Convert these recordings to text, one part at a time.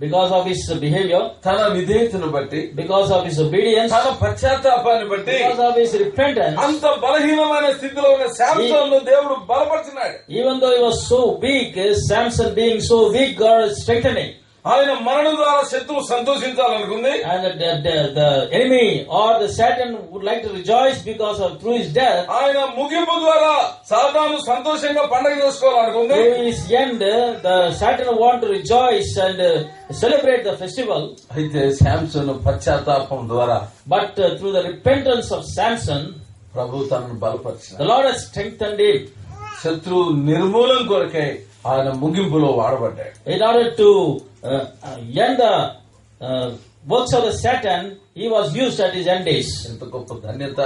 because of his behavior, తన విధేయతను బట్టి, because of his obedience, తన పశ్చాత్తాపాన్ని బట్టి, because of his repentance, అంత బలహీనమైన స్థితిలో ఉన్న శాంసన్ను దేవుడు బలపరిచినాడు. even though he was so weak, Samson being so weak, God is strengthening. ఆయన మరణం ద్వారా శత్రువు సంతోషించాలనుకుంది. And the enemy or the Satan would like to rejoice because of through his death. ఆయన ముగింపు ద్వారా సాతాను సంతోషంగా పండుగ చేసుకోవాలనుకుంది. Through his end, the Satan want to rejoice and celebrate the festival. అయితే శాంసన్ పశ్చాత్తాపం ద్వారా, But through the repentance of Samson, ప్రభు తనను బలపరిచాడు. the Lord has strengthened him. శత్రువు నిర్మూలన కొరకై ఆయన ముగింపులో వాడబడ్డాడు. In order to end the works of the Satan, he was used at his end days. ఎంత గొప్ప ధన్యత!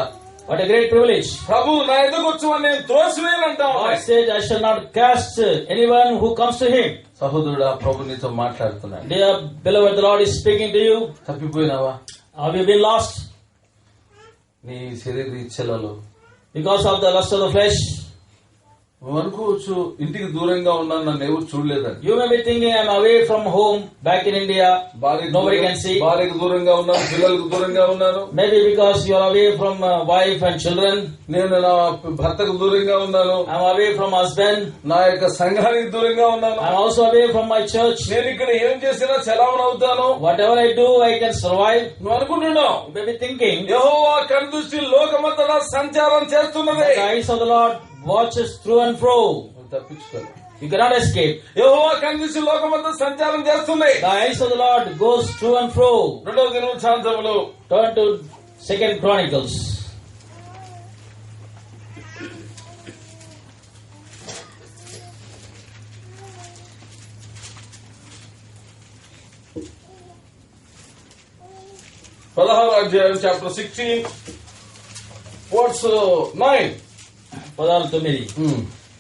What a great privilege! ప్రభు నా ఎదుగు వచ్చి నేను త్రోసివేనంటాం. God said, I shall not cast anyone who comes to him. సహోదరుడా, ప్రభు నీతో మాట్లాడుతున్నాడు. Dear beloved, the Lord is speaking to you. తప్పిపోయినావా? Have you been lost నీ శరీర ఇచ్చలలో? because of the lust of the flesh? నువ్వు అనుకోవచ్చు, ఇంటికి దూరంగా ఉన్నాను, నన్ను ఎవరు చూడలేదని. You may be thinking, I am away from home back in India. Nobody can see. భార్యకు దూరంగా ఉన్నాను, పిల్లలకు దూరంగా ఉన్నాను. Maybe because you are away from wife and children. నేను నా భర్తకు దూరంగా ఉన్నాను. I am away from husband. నా యొక్క సంఘానికి దూరంగా ఉన్నాను. I am also away from my church. నేను ఇక్కడ ఏం చేసినా చలామణి అవుతాను. Whatever I do, I can survive. నువ్వు అనుకుంటున్నావు. You may be thinking, యెహోవా కనుదృష్టి లోకమంతటా సంచారం చేస్తున్నది. the eyes of the Lord watches through and fro. నువ్వు తప్పించుకోలేవు. You cannot escape. యెహోవా కనుదృష్టి లోకమంతా సంచారం చేస్తుంది. The eyes of the Lord goes through and fro. రెండవ దినవృత్తాంతములు Turn to 2 Chronicles. chapter 16, verse 9. For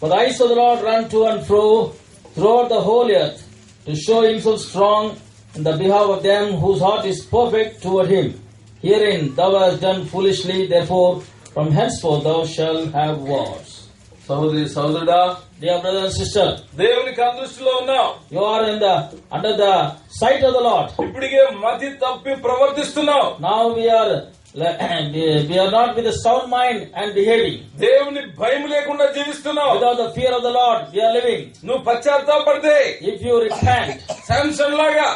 the eyes of the Lord run to and fro throughout the whole earth, to show himself strong in the behalf of them whose heart is perfect toward him. Herein thou hast done foolishly, therefore from henceforth thou shalt have wars. సహోదరి సహోదరుడా, Dear brother and sister, దేవుని కనుదృష్టిలో ఉన్నావు. you are under the sight of the Lord. ఇప్పటికే మతి తప్పి ప్రవర్తిస్తున్నావు. Now we are not with a sound mind and behaving. దేవుని భయం లేకుండా జీవిస్తున్నావు. Without the fear of the Lord we are living. నువ్వు పశ్చాత్తాపడితే, If you repent, Samson లాగా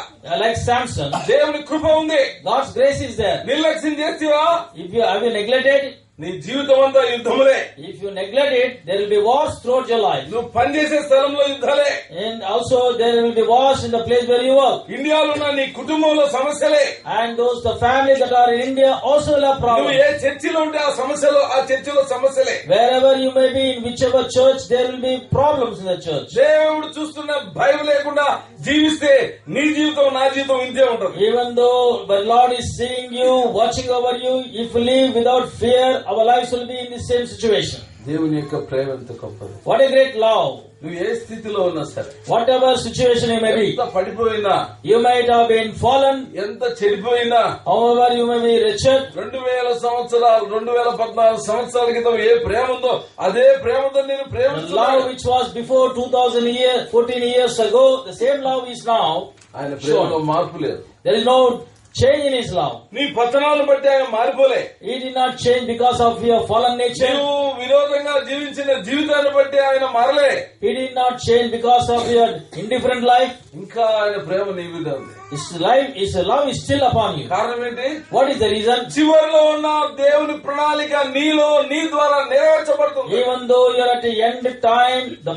like Samson, దేవుని కృప ఉంది. God's grace is there. నిర్లక్ష్యం చేస్తావా? Have you neglected? నీ జీవితం అంతా యుద్ధములే. If you neglect it, there will be wars throughout your life. నువ్వు పనిచేసే స్థలంలో యుద్ధాలే. And also there will be wars in the place where you work. ఇండియాలో ఉన్న నీ కుటుంబంలో సమస్యలే. And the families that are in India also will have నువ్వు problems. ఏ చర్చిలో ఉంటే ఆ సమస్యలు, ఆ చర్చిలో సమస్యలే. Wherever you may be, in whichever church, there will be problems in the church. దేవుడు చూస్తున్న భయం లేకుండా జీవిస్తే నీ జీవితం, నా జీవితం ఇంతే ఉంటుంది. Even though the Lord is seeing you, watching over you, if we live without fear, our lives will be in the same situation. దేవుని యొక్క ప్రేమ ఎంత గొప్పది. What a great love. నువ్వు ఏ స్థితిలో ఉన్నా సరే, Whatever situation you may be, ఎంత పడిపోయినా, you might have been fallen, ఎంత చెడిపోయినా, however you may be wretched. 2014 సంవత్సరాల క్రితం ఏ ప్రేమ ఉందో అదే ప్రేమతో నేను The ప్రేమిస్తున్నాను. love which was before 14 years ago, the same love is now. ఆయన ప్రేమలో మార్పు లేదు. There is no change in his love. నీ పతనాలను బట్టి ఆయన మారిపోలే. He did not change because of your fallen nature. నువ్వు విరోధంగా జీవించిన జీవితాన్ని బట్టి ఆయన మారలే. He did not change because of your indifferent life. ఇంకా ఆయన ప్రేమ నీ మీద ఉంది. His love is still upon you. కారణం ఏంటి? What is the reason? చివరిలో ఉన్న దేవుని ప్రణాళిక నీలో, నీ ద్వారా నెరవేర్చబడుతుంది. Even though you are at the end time, the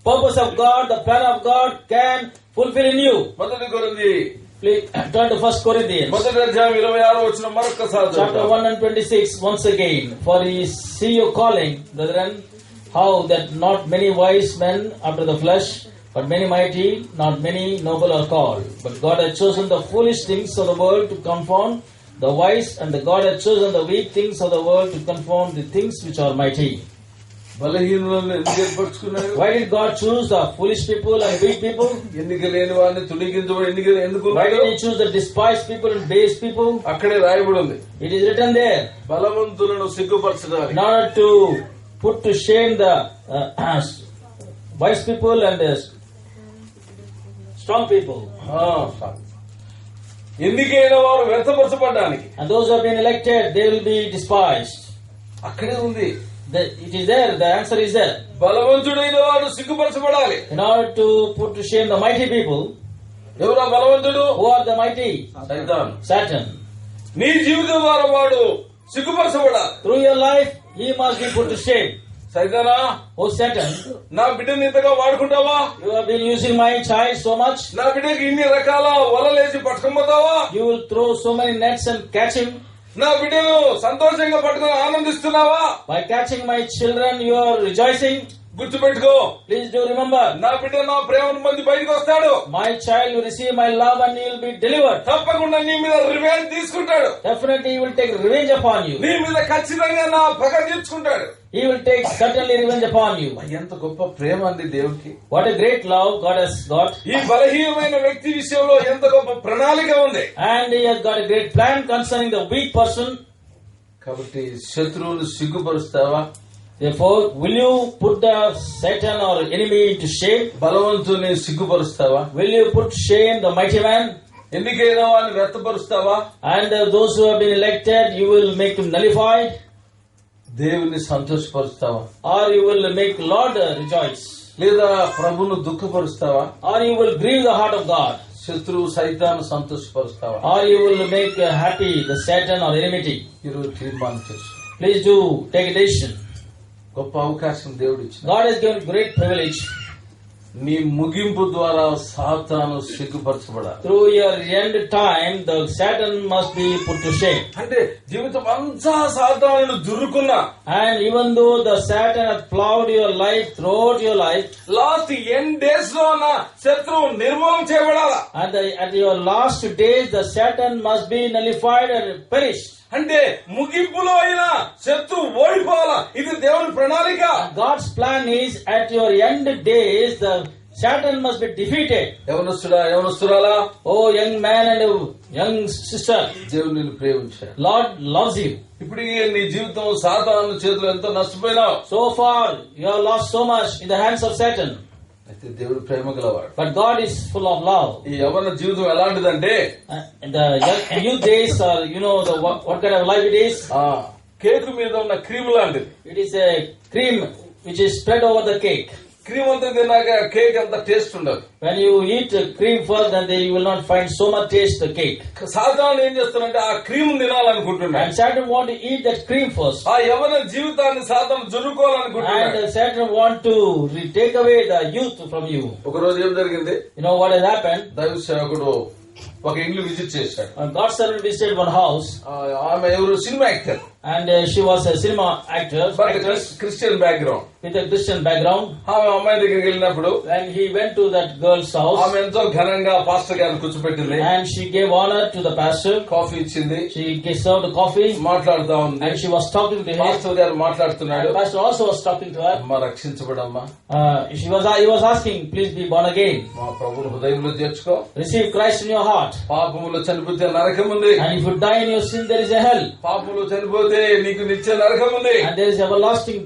purpose of God, the plan of God can fulfill in you. మొదటి కొరింథీ Please turn to 1 Corinthians. మొదటి అధ్యాయం 26వ వచనం మరొకసారి Chapter 1 and 26 once again. For ye see your calling, brethren, how that not many wise men after the flesh, but many mighty, not many noble are called. But God hath chosen the foolish things of the world to confound the wise, and God hath chosen the weak things of the world to confound the things which are mighty. బలహీనులను ఎందుకు ఏర్పరచుకున్నాడు? Why did God choose the foolish people and weak people? ఎన్నిక లేని వారిని తుడిగించబడి ఎందుకు? Why did He choose the despised people and base people? అక్కడే రాయబడి ఉంది. It is written there. బలవంతులను సిగ్గుపరచడానికి. In order to put to shame the wise people and the strong people. ఎందుకైనా వారు వ్యర్థపరచబడ్డానికి. And those who have been elected, they will be despised. అక్కడే ఉంది. It is there, the answer is there. బలవంతుడైన వాడు సిగ్గుపరచబడాలి. In order to put to shame the mighty people. ఎవరా బలవంతుడు? Who are the mighty? Satan. నీ జీవితం ద్వారా వాడు సిగ్గుపరచబడాలి. Through your life, he must be put to shame. సైతానా, Oh Satan, నా బిడ్డని ఇంతగా వాడుకుంటావా? you have been using my child so much. నా బిడ్డకి ఇన్ని రకాల వలలేసి పట్టుకోపోతావా? You will throw so many nets and catch him. నా బిడ్డను సంతోషంగా పట్టుకుని ఆనందిస్తున్నావా? By catching my children, you are rejoicing. గుర్తుపెట్టుకో, Please do remember. నా బిడ్డ నా ప్రేమను పొంది బయటకు వస్తాడు. My child will receive my love and he will be delivered. తప్పకుండా నీ మీద రివెంజ్ తీసుకుంటాడు. Definitely he will take revenge upon you. నీ మీద ఖచ్చితంగా నా పగ తీర్చుకుంటాడు. He will take certainly revenge upon you. ఎంత గొప్ప ప్రేమ అండి దేవుడికి. What a great love God has got. ఈ బలహీనమైన వ్యక్తి విషయంలో ఎంత గొప్ప ప్రణాళిక ఉంది. And he has got a great plan concerning the weak person. కాబట్టి శత్రువును సిగ్గుపరుస్తావా? Therefore, will you put the Satan or enemy to shame? బలవంతుని సిగ్గుపరుస్తావా? Will you put shame the mighty man? ఎందుకైనా వాళ్ళని వ్యర్థపరుస్తావా? And those who have been elected, you will make him nullified? దేవుని సంతోషపరుస్తావా? Or you will make Lord rejoice? లేదా ప్రభును దుఃఖపరుస్తావా? Or you will grieve the heart of God? శత్రువు సైతాను సంతోషపరుస్తావా? Or you will make happy the Satan or enmity? ఈరోజు తీర్మానం చేసు. Please do take a decision. గొప్ప అవకాశం దేవుడు ఇచ్చిన. God has given great privilege. నీ ముగింపు ద్వారా సాతాను సిగ్గుపరచబడాలి. Through your end time, the Satan must be put to shame. అంటే జీవితం అంతా సాతాను దుర్రుకున్నా, And even though the Satan has plowed your life throughout your life, last end days లో ఉన్న శత్రువు నిర్మూలన చేయబడాలా. at your last days, the Satan must be nullified and perished. అంటే ముగింపులో అయినా శత్రువు ఓడిపోవాలా. ఇది దేవుని ప్రణాళిక. God's plan is at your end days, the Satan must be defeated. యవనస్తురాలా, Oh young man and young sister, దేవుడు నిన్ను ప్రేమించాడు. Lord loves you. ఇప్పుడు నీ జీవితం సాతాను చేతిలో ఎంతో నష్టపోయినావు. So far, you have lost so much in the hands of Satan. అయితే దేవుడు ప్రేమ గలవాడు. But God is full of love. ఈ యవన జీవితం ఎలాంటిదంటే, The youth days are, what kind of life it is? Cake మీద ఉన్న క్రీమ్ లాంటిది. It is a cream which is spread over the cake. Cream అంతా తిన్నాక కేక్ అంత టేస్ట్ ఉండదు. When you eat cream first, then you will not find so much taste the cake. సాధారణ ఏం చేస్తానంటే ఆ cream తినాలనుకుంటున్నాడు. And Satan want to eat that cream first. ఆ యవన జీవితాన్ని సాతాను జరుపుకోవాలనుకుంటున్నాడు. And Satan want to take away the youth from you. ఒక రోజు ఏం జరిగింది? You know what has happened? దైవ సేవకుడు ఒక ఇల్లు విజిట్ చేశాడు. God's servant visited one house. ఆమె ఎవరు? Cinema actor. And she was a cinema actress. Christian background. With a Christian background. ఆమె అమ్మాయి దగ్గరికి వెళ్ళినప్పుడు, when he went to that girl's house, ఆమె ఎంతో ఘనంగా పాస్టర్ గారిని కూర్చోబెట్టింది. and she gave honor to the pastor. Coffee ఇచ్చింది. She served coffee. మాట్లాడుతా ఉంది. And she was talking to him. Pastor గారు మాట్లాడుతున్నాడు. And pastor also was talking to her. అమ్మ రక్షించబడమ్మా. He was asking, please be born again. మా ప్రభువుని హృదయంలో చేర్చుకో. Receive Christ in your heart. పాపములో చనిపోతే నరకం ఉంది. And if you die in your sin, there is a hell. పాపములో చనిపోతే నీకు నిత్య నరకం ఉంది. And there is everlasting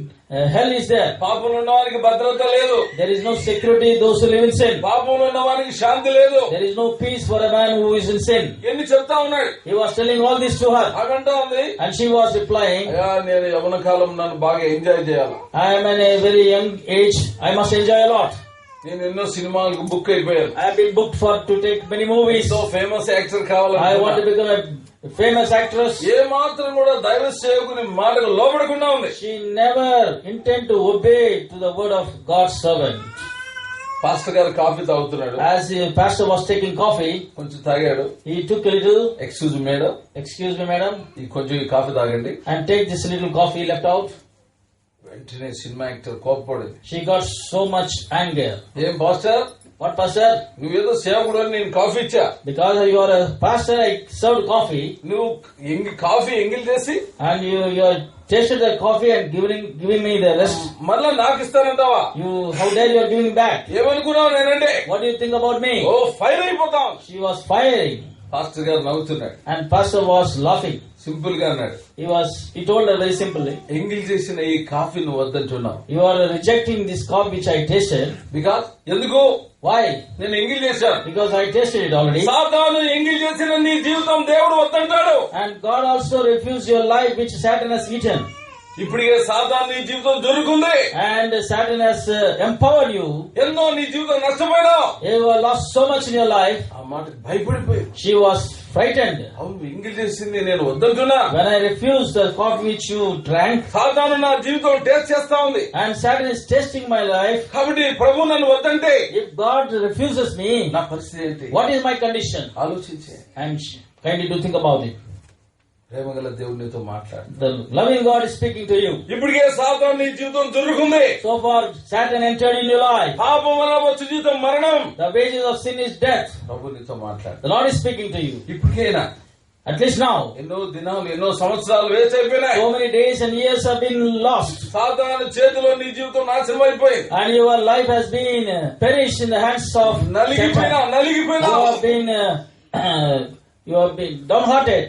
hell is there. పాపంలో ఉన్నవానికి భద్రత లేదు. There is no security those who live in sin. పాపంలో ఉన్నవానికి శాంతి లేదు. There is no peace for a man who is in sin. ఎన్ని చెప్తా ఉన్నాడు. He was telling all this to her. అదంటా ఉంది. And she was replying, అయ్యా నేను యవ్వన కాలం నన్ను బాగా ఎంజాయ్ చేయాలి. I am in a very young age. I must enjoy a lot. నేను ఎన్నో సినిమాలకు బుక్ అయిపోయాను. I have been booked to take many movies. So famous actor కావాలి. I want to become a famous actress. ఏ మాత్రం కూడా దైవ సేవకుని మాటకు లోబడకుండా ఉంది. She never intend to obey to the word of God's servant. Pastor గారు coffee తాగుతున్నాడు. As the pastor was taking coffee, కొంచెం తాగాడు. he took a little. Excuse madam. Excuse me, madam. కొంచెం ఈ కాఫీ తాగండి. And take this little coffee left out. వెంటనే cinema actor కోపపడింది. She got so much anger. ఏం pastor? What pastor? నువ్వేదో సేవకుడు అని నేను కాఫీ ఇచ్చా. Because you are a pastor, I served coffee. నువ్వు కాఫీ ఎంగిల్ చేసి And you tasted the coffee and giving me the rest. మళ్ళా నాకు ఇస్తానంటావా? How dare you are giving back? ఏమనుకున్నావు నేనంటే? What do you think about me? ఓ fire అయిపోతాం. She was firing. Pastor గారు నవ్వుతున్నాడు. And pastor was laughing. Simple గా అన్నాడు. He told her very simply, ఎంగిల్ చేసిన ఈ కాఫీ నువ్వు వద్దంటున్నావు. you are rejecting this coffee which I tasted. Because ఎందుకు? Why? నేను ఎంగిల్ చేశాను. Because I tasted it already. సాతాను ఎంగిల్ చేసిన నీ జీవితం దేవుడు వద్దంటాడు. And God also refused your life which Satan has eaten. ఇప్పటికే సాతాను నీ జీవితం దొరుకుంది. And Satan has empowered you. ఎన్నో నీ జీవితం నష్టపోయినావు. You have lost so much in your life. ఆ మాటకి భయపడిపోయి. She was frightened. అవును ఎంగిల్ చేసింది నేను వద్దంటున్నా. When I refused the coffee which you drank. సాతాను నా జీవితం టేస్ట్ చేస్తా ఉంది. And Satan is tasting my life. కాబట్టి ప్రభు నన్ను వద్దంటే, if God refuses me, నా పరిస్థితి ఏంటి? what is my condition? ఆలోచించే. And kindly do think about it. ప్రేమగల దేవుడు నీతో మాట్లాడు. The loving God is speaking to you. ఇప్పటికే సాతాను నీ జీవితం దొరుకుంది. So far Satan entered in your life. పాపం వల్ల వచ్చే జీవితం మరణం. The wages of sin is death. ప్రభు నీతో మాట్లాడు. The Lord is speaking to you. ఇప్పటికైనా, at least now. ఎన్నో దినాలు ఎన్నో సంవత్సరాలు వేస్ట్ అయిపోయినాయి. So many days and years have been lost. సాతాను చేతిలో నీ జీవితం నాశనం అయిపోయింది. And your life has been perished in the hands of నలిగిపోయినా. you have been downhearted.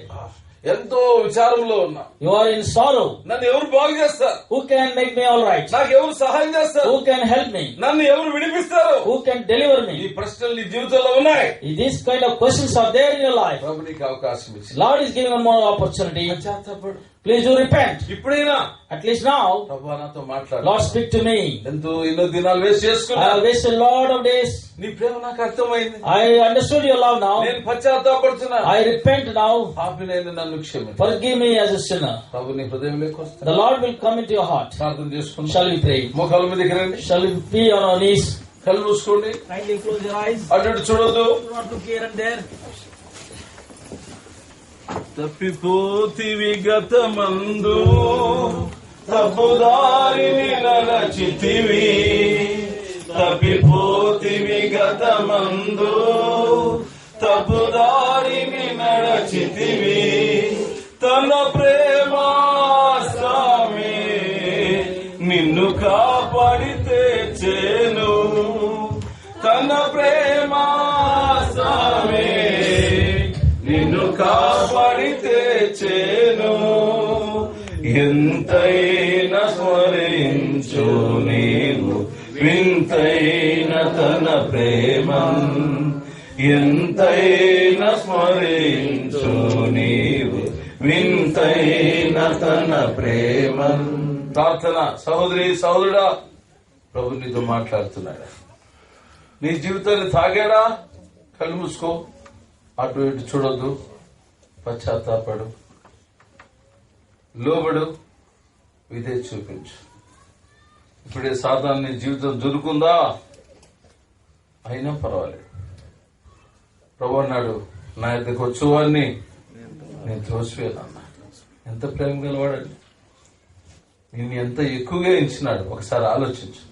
ఎంతో విచారంలో ఉన్నా. You are in sorrow. నన్ను ఎవరు బాగు చేస్తారు? Who can make me all right? నాకు ఎవరు సహాయం చేస్తారు? Who can help me? నన్ను ఎవరు విడిపిస్తారు? Who can deliver ఈ me? ప్రశ్నలు నీ జీవితంలో ఉన్నాయి. These kind of questions are there in your life. ప్రభు నీకు అవకాశం ఇచ్చింది. Lord is giving one more opportunity. పశ్చాత్తాపడు. Please do repent. ఇప్పుడైనా At least now. ప్రభు నాతో మాట్లాడు. Lord, speak to me. ఎన్నో దినాలు వేస్ట్ చేసుకున్నా. I have wasted a lot of days. నీ ప్రేమ నాకు అర్థమైంది. I understood your love now. నేను పశ్చాత్తాపడుతున్నా. I repent now. పాపినైన నన్ను క్షమించు. Forgive me as a sinner. ప్రభు నీ హృదయంలోకి వస్తాడు. The Lord will come into your heart. ప్రార్థన చేసుకుందాం. Shall we pray? మోకాళ్ళ మీదకి రండి. Shall we be on our knees? కళ్ళు మూసుకోండి. Kindly close your eyes. అటు చూడొద్దు. Do not look here and there. తప్పిపోతివి గతమందు, తప్పుదారిని నడచితివి. తప్పిపోతివి గతమందు, తప్పుదారిని నడచితివి. తన ప్రేమ స్వామి నిన్ను కాపాడితే చేను. తన ప్రేమ స్వామి నిన్ను కాపాడితే చేను. ఎంతైనా స్మరించు నీవు వింతైన తన ప్రేమం. ఎంతైనా స్మరించు నీవు వింతైన తన ప్రేమం. ప్రార్థన. సహోదరి సహోదరుడా, ప్రభు నీతో మాట్లాడుతున్నాడా? నీ జీవితాన్ని తాగాడా? కళ్ళు మూసుకో. అటు ఇటు చూడొద్దు. పశ్చాత్తాపడు, లోబడు, ఇదే చూపించు. ఇప్పుడే సాధారణ జీవితం దొరుకుందా? అయినా పర్వాలేదు. ప్రభు అన్నాడు, నా దగ్గరకు వచ్చేవాడిని నేను త్రోసివేయాలన్నా. ఎంత ప్రేమ గలవాడండి. నిన్ను ఎంత ఎక్కువగా ఇచ్చినాడు ఒకసారి ఆలోచించు.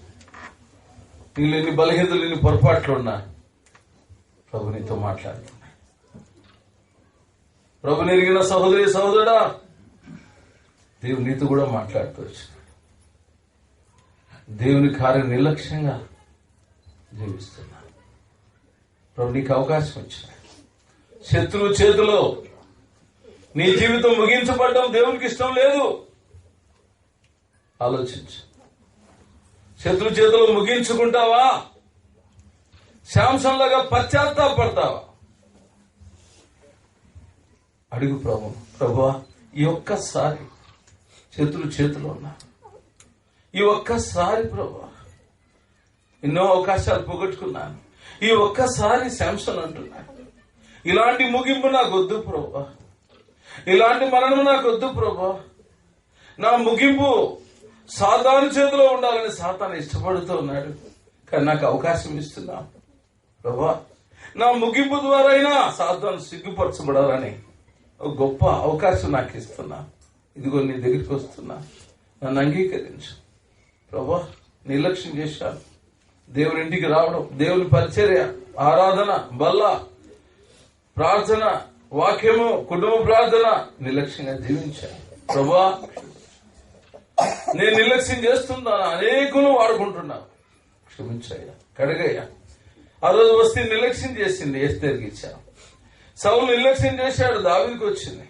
నీళ్ళు ఎన్ని బలహీనతలు, ఎన్ని పొరపాట్లు ఉన్నా ప్రభు నీతో మాట్లాడుతున్నాడు. ప్రభు నెరిగిన సహోదరి సహోదరుడా, దేవుడు నీతో కూడా మాట్లాడుతూ వచ్చినాడు. దేవుని కార్యం నిర్లక్ష్యంగా జీవిస్తున్నా. ప్రభు నీకు అవకాశం వచ్చినాడు. శత్రువు చేతిలో నీ జీవితం ముగించబడడం దేవునికి ఇష్టం లేదు. ఆలోచించు. శత్రు చేతిలో ముగించుకుంటావా? శాంసన్ లాగా పశ్చాత్తాపడతావా? అడుగు ప్రభు. ప్రభువా, ఈ ఒక్కసారి శత్రు చేతిలో ఉన్నా, ఈ ఒక్కసారి ప్రభువా ఎన్నో అవకాశాలు పోగొట్టుకున్నాను, ఈ ఒక్కసారి శాంసన్ అంటున్నాను. ఇలాంటి ముగింపు నాకు వద్దు ప్రభువా, ఇలాంటి మరణం నాకు వద్దు ప్రభువా. నా ముగింపు సాతాను చేతిలో ఉండాలని సాతాను ఇష్టపడుతూ ఉన్నాడు. కానీ నాకు అవకాశం ఇస్తున్నా ప్రభువా. నా ముగింపు ద్వారా అయినా సాతాను సిగ్గుపరచబడాలని ఒక గొప్ప అవకాశం నాకు ఇస్తున్నా. ఇదిగో నీ దగ్గరికి వస్తున్నా, నన్ను అంగీకరించు ప్రభువా. నిర్లక్ష్యం చేశాను. దేవుని ఇంటికి రావడం, దేవుని పరిచర్య, ఆరాధన, బల్ల, ప్రార్థన, వాక్యము, కుటుంబ ప్రార్థన నిర్లక్ష్యంగా జీవించాను ప్రభువా. నేను నిర్లక్ష్యం చేస్తున్నాను, అనేకులు వాడుకుంటున్నాను. క్షమించయ్యా, కడగయ్యా. ఆ రోజు వస్తే నిర్లక్ష్యం చేసింది, ఎస్తేర్కి ఇచ్చాను. సౌలు నిర్లక్ష్యం చేశాడు, దావీదుకు వచ్చింది.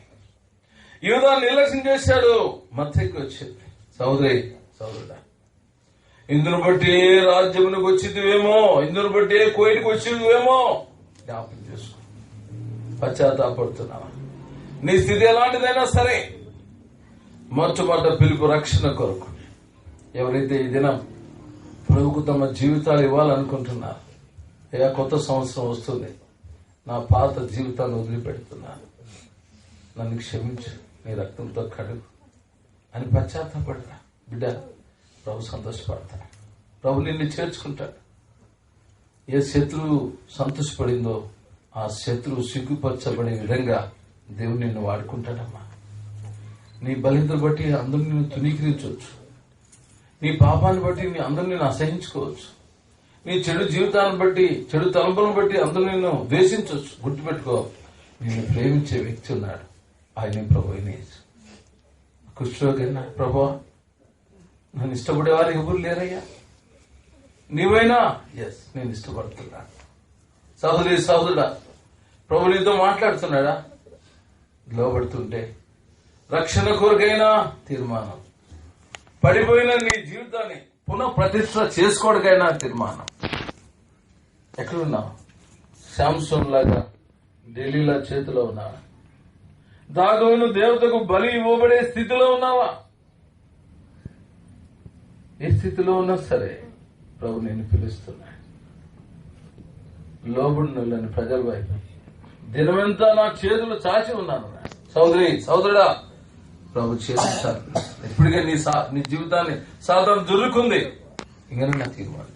యూదా నిర్లక్ష్యం చేశాడు, మత్తయికి వచ్చింది. సోదరుడా, ఇందును బట్టి రాజ్యమునకు వచ్చిందివేమో, ఇందును బట్టి కోయిటికి వచ్చిందివేమో జ్ఞాపకం చేసుకో. పశ్చాత్తాపడుతున్నావా? నీ స్థితి ఎలాంటిదైనా సరే మొట్టమొదట పిలుపు రక్షణ కొరకు. ఎవరైతే ఈ దినం ప్రభువుకు తమ జీవితాలు ఇవ్వాలనుకుంటున్నారు, కొత్త సంవత్సరం వస్తుంది, నా పాత జీవితాన్ని వదిలిపెడుతున్నాను, నన్ను క్షమించు, నీ రక్తంతో కడుగు అని పశ్చాత్తాపడతా బిడ్డ, ప్రభు సంతోషపడతాడు. ప్రభు నిన్ను చేర్చుకుంటాడు. ఏ శత్రువు సంతోషపడిందో ఆ శత్రువు సిగ్గుపరచబడే విధంగా దేవుడు నిన్ను వాడుకుంటాడమ్మా. నీ బలింతలు బట్టి అందరూ నిన్ను తునీకరించవచ్చు, నీ పాపాన్ని బట్టి అందరూ నిన్ను అసహించుకోవచ్చు, నీ చెడు జీవితాన్ని బట్టి, చెడు తలంపులను బట్టి అందరూ నిన్ను ద్వేషించవచ్చు. గుర్తుపెట్టుకో, నిన్ను ప్రేమించే వ్యక్తి ఉన్నాడు, ఆయన ప్రభు. కుష్ఠరోగైనా, ప్రభు నన్ను ఇష్టపడేవారు ఎవరు లేరయ్యా, నీవైనా ఎస్ నేను ఇష్టపడుతున్నా. సహోదరుడా, ప్రభు నీతో మాట్లాడుతున్నాడా? లోబడుతుంటే రక్షణ కొరకైనా తీర్మానం, పడిపోయిన నీ జీవితాన్ని పునః ప్రతిష్ట చేసుకోవడానికైనా తీర్మానం. ఎక్కడున్నావు? శాంసన్ లాగా ఢిల్లీలో చేతిలో ఉన్నావా? దాగోను దేవతకు బలి ఇవ్వబడే స్థితిలో ఉన్నావా? ఏ స్థితిలో ఉన్నా సరే ప్రభు నిన్ను పిలుస్తున్నాడు. లోబడినోళ్ళని ప్రజల వైపు దినమెంతా నా చేతులు చాచి ఉన్నాను. సోదరుడా, ప్రభు చేస్తాను. ఇప్పటికే నీ జీవితాన్ని సాధారణ జరుగుతుంది. ఇంకా నా తీర్మానం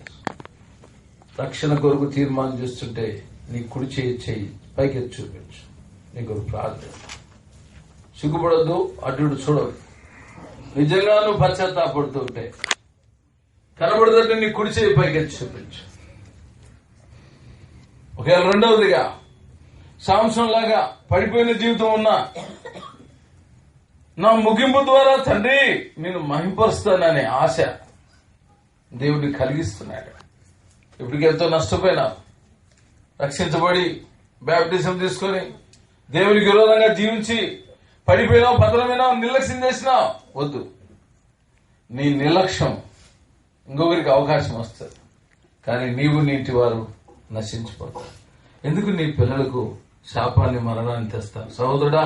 రక్షణ కొరకు తీర్మానం చేస్తుంటే నీ కుడి చేయి పైకి ఎత్తి చూపించు. నీ కొరకు ప్రార్థన. సిగ్గుపడద్దు, అడ్డు చూడదు. నిజంగా నువ్వు పశ్చాత్తాపడుతుంటే కనబడదంటే నీ కుడి చేయి పైకి ఎత్తి చూపించు. ఒకవేళ రెండవదిగా సాంసన్ లాగా పడిపోయిన జీవితం ఉన్నా, నా ముగింపు ద్వారా తండ్రి నేను మహింపరుస్తాననే ఆశ దేవుడిని కలిగిస్తున్నాడు. ఇప్పటికి ఎంతో నష్టపోయినా, రక్షించబడి బ్యాప్టిజం తీసుకొని దేవునికి విరోధంగా జీవించి పడిపోయినా, పతనమైనా, నిర్లక్ష్యం చేసినా వద్దు. నీ నిర్లక్ష్యం ఇంకొకరికి అవకాశం వస్తుంది, కానీ నీవు నీటి వారు నశించిపోతారు. ఎందుకు నీ పిల్లలకు శాపాన్ని, మరణాన్ని తెస్తారు? సహోదరుడా,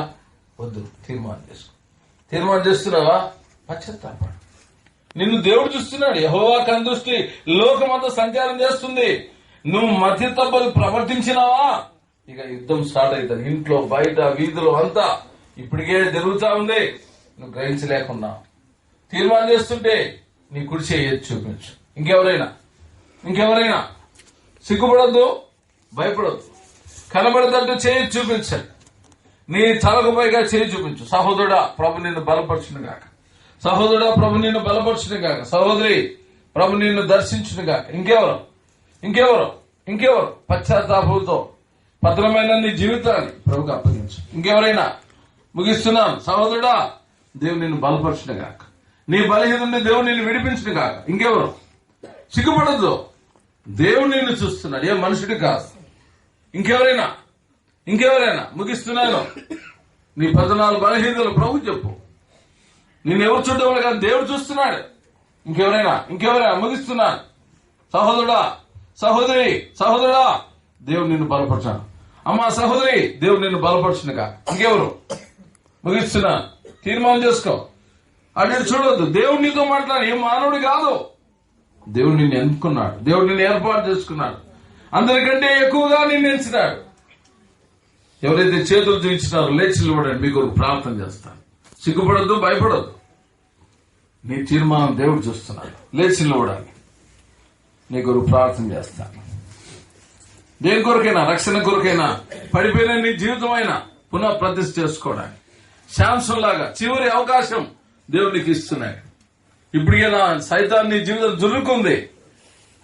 వద్దు. తీర్మానం చేసుకో. తీర్మానం చేస్తున్నావా? పశ్చాత్తాపడు. నిన్ను దేవుడు చూస్తున్నాడు. యెహోవా కనుదృష్టి లోకమంతా సంచారం చేస్తుంది. నువ్వు మధ్య తప్పలు ప్రవర్తించినావా, ఇక యుద్ధం స్టార్ట్ అవుతుంది. ఇంట్లో, బయట, వీధిలో అంతా ఇప్పటికే జరుగుతా ఉంది. నువ్వు గ్రహించలేకున్నా తీర్మానం చేస్తుంటే నీ కుడి చేయి చూపించు. ఇంకెవరైనా సిగ్గుపడద్దు, భయపడద్దు. కనబడదంటూ చేయి చూపించండి. నీ తలకు పైగా చేయి చూపించు. సహోదరుడా, ప్రభు నిన్ను బలపరచును గాక. సహోదరుడా, ప్రభు నిన్ను బలపరచును గాక. సహోదరి, ప్రభు నిన్ను దర్శించును గాక. ఇంకెవరు పశ్చాత్తాపంతో భద్రమైన నీ జీవితాన్ని ప్రభుకు అప్పగించు. ఇంకెవరైనా? ముగిస్తున్నాను. సహోదరుడా, దేవుడు నిన్ను బలపరచును గాక. నీ బలహీనుని దేవుడు నిన్ను విడిపించును గాక. ఇంకెవరు? సిగ్గుపడద్దు, దేవుడు నిన్ను చూస్తున్నాడు, ఏ మనుషుడి కాదు. ఇంకెవరైనా? ముగిస్తున్నాను. నీ 14 బలహీనతలు ప్రభు చెప్పు. నిన్నెవరు చూడడం కాదు, దేవుడు చూస్తున్నాడు. ఇంకెవరైనా? ముగిస్తున్నాను. సహోదరుడా, దేవుడు నిన్ను బలపరచాను. అమ్మా సహోదరి, దేవుడు నిన్ను బలపరచునుగా. ఇంకెవరు? ముగిస్తున్నాను. తీర్మానం చేసుకో. అటు చూడొద్దు. దేవుడు నీతో మాట్లాడు, ఏ మానవుడు కాదు. దేవుడు నిన్ను ఎన్నుకున్నాడు, దేవుడు నిన్ను ఏర్పాటు చేసుకున్నాడు, అందరికంటే ఎక్కువగా నిన్ను ఎంచినాడు. ఎవరైతే చేతులు చూపించినారో లేచి నిలబడండి, మీకు ప్రార్థన చేస్తాను. సిగ్గుపడద్దు, భయపడద్దు. నీ తీర్మానం దేవుడు చూస్తున్నాడు. లేచి నిలబడాలి, నీ కొరకు ప్రార్థన చేస్తాను. దేని కొరకైనా, రక్షణ కొరకైనా, పడిపోయిన నీ జీవితం అయినా పునః ప్రతిష్ఠ చేసుకోవడానికి శాంసం లాగా చివరి అవకాశం దేవుడు నీకు ఇస్తున్నాడు. ఇప్పటికే నా సైతాన్ నీ జీవితం జురుకుంది,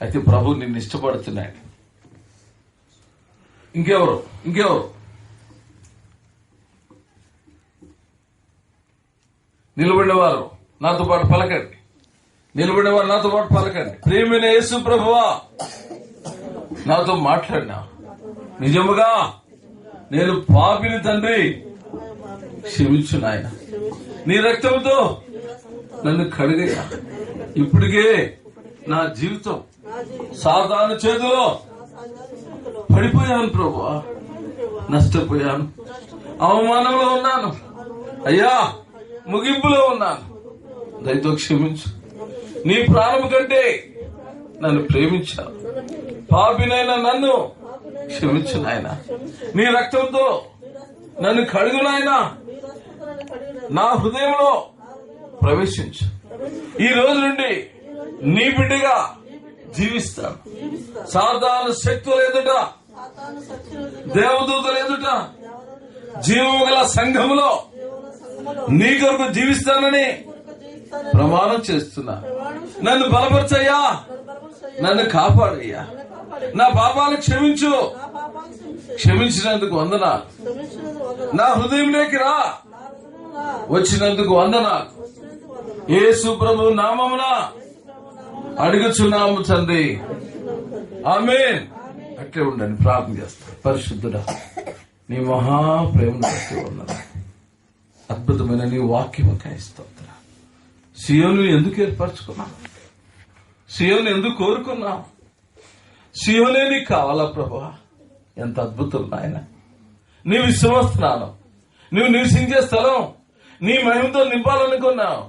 అయితే ప్రభు నిన్ను ఇష్టపడుతున్నాడు. ఇంకెవరు? నిలబడినవారు నాతో పాటు పలకండి. ప్రియమైన యేసు ప్రభువా, నాతో మాట్లాడినా, నేను పాపిని తండ్రి, క్షమించు నాయన. నీ రక్తంతో నన్ను కడిగయ్యా. ఇప్పటికే నా జీవితం సాతాను చేతిలో పడిపోయాను ప్రభువా, నష్టపోయాను, అవమానంలో ఉన్నాను అయ్యా, ముగింపులో ఉన్నాను. దయతో క్షమించు. నీ ప్రాణం కంటే నన్ను ప్రేమించావు. పాపినైనా నన్ను క్షమించు నాయన. నీ రక్తంతో నన్ను కడుగు నాయన. నా హృదయంలో ప్రవేశించు. ఈ రోజు నుండి నీ బిడ్డగా జీవిస్తాను. సాధారణ శక్తుల ఎదుట, దేవదూతల ఎదుట, జీవము గల సంఘములో నీ కొరకు జీవిస్తానని ప్రమాణం చేస్తున్నా. నన్ను బలపరచయ్యా, నన్ను కాపాడయ్యా. నా పాపాలు క్షమించు. క్షమించినందుకు వందనాలు. నా హృదయంలోకి రా, వచ్చినందుకు వందనాలు. యేసు ప్రభు నామమున అడుగుచున్నాము తండ్రి, ఆమేన్. అట్లే ఉండండి, ప్రార్థన చేస్తాను. పరిశుద్ధుడా, నీ మహాప్రేమను బట్టి వందనాలు. అద్భుతమైన నీ వాక్యముకై స్తోత్రం. సియోను ఎందుకు ఏర్పరచుకున్నావు? సియోను ఎందుకు కోరుకున్నావు? సియోనే నీకు కావాలా ప్రభువా? ఎంత అద్భుతం నాయన. నీ విశ్వస్తున్నాను, నువ్వు నివసించే స్థలం నీ మహిమతో నింపాలనుకున్నావు.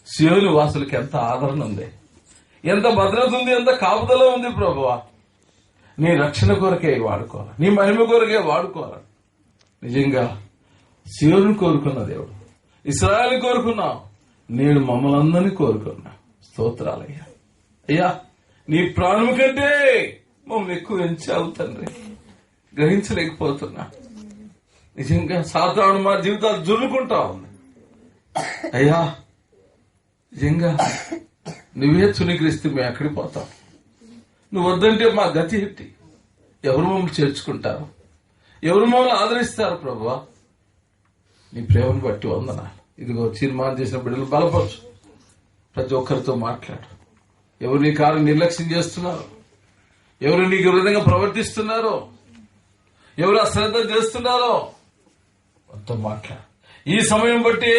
సియోను వాసులకి ఎంత ఆదరణ ఉంది, ఎంత భద్రత ఉంది, ఎంత కాపుదల ఉంది ప్రభువా. నీ రక్షణ కొరకే వాడుకోవాలి, నీ మహిమ కొరకే వాడుకోవాలి. నిజంగా సియోను కోరుకున్న దేవుడు, ఇశ్రాయేలు కోరుకున్నావు, నేను మమ్మల్ని అందరినీ కోరుకున్నా. స్తోత్రాలయ్యా. అయ్యా, నీ ప్రాణం కంటే మమ్మల్ని ఎక్కువ ఎంచావు తండ్రి. గ్రహించలేకపోతున్నా. నిజంగా సాధారణ మా జీవితాలు జుర్రుకుంటా ఉంది అయ్యా. నిజంగా నువ్వే చునిగ్రిస్తే మేము ఎక్కడికి పోతాం? నువ్వు వద్దంటే మా గతి ఎట్టి? ఎవరు మమ్మల్ని చేర్చుకుంటారు? ఎవరు మమ్మల్ని ఆదరిస్తారు ప్రభువా? నీ ప్రేమను బట్టి వందనాలు. ఇదిగో తీర్మానం చేసిన బిడ్డలు బలపరచు. ప్రతి ఒక్కరితో మాట్లాడు. ఎవరు నీ కార్యం నిర్లక్ష్యం చేస్తున్నారు, ఎవరు నీకు విధంగా ప్రవర్తిస్తున్నారో, ఎవరు అశ్రద్ధ చేస్తున్నారో మొత్తం మాట్లాడు. ఈ సమయం బట్టి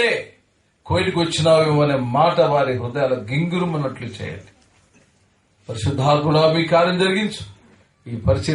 కోయిటికి వచ్చినావేమో అనే మాట వారి హృదయాల గింగురుమన్నట్లు చేయండి. పరిశుద్ధాత్ముడా, మీ కార్యం జరిగించు. ఈ పరిచయం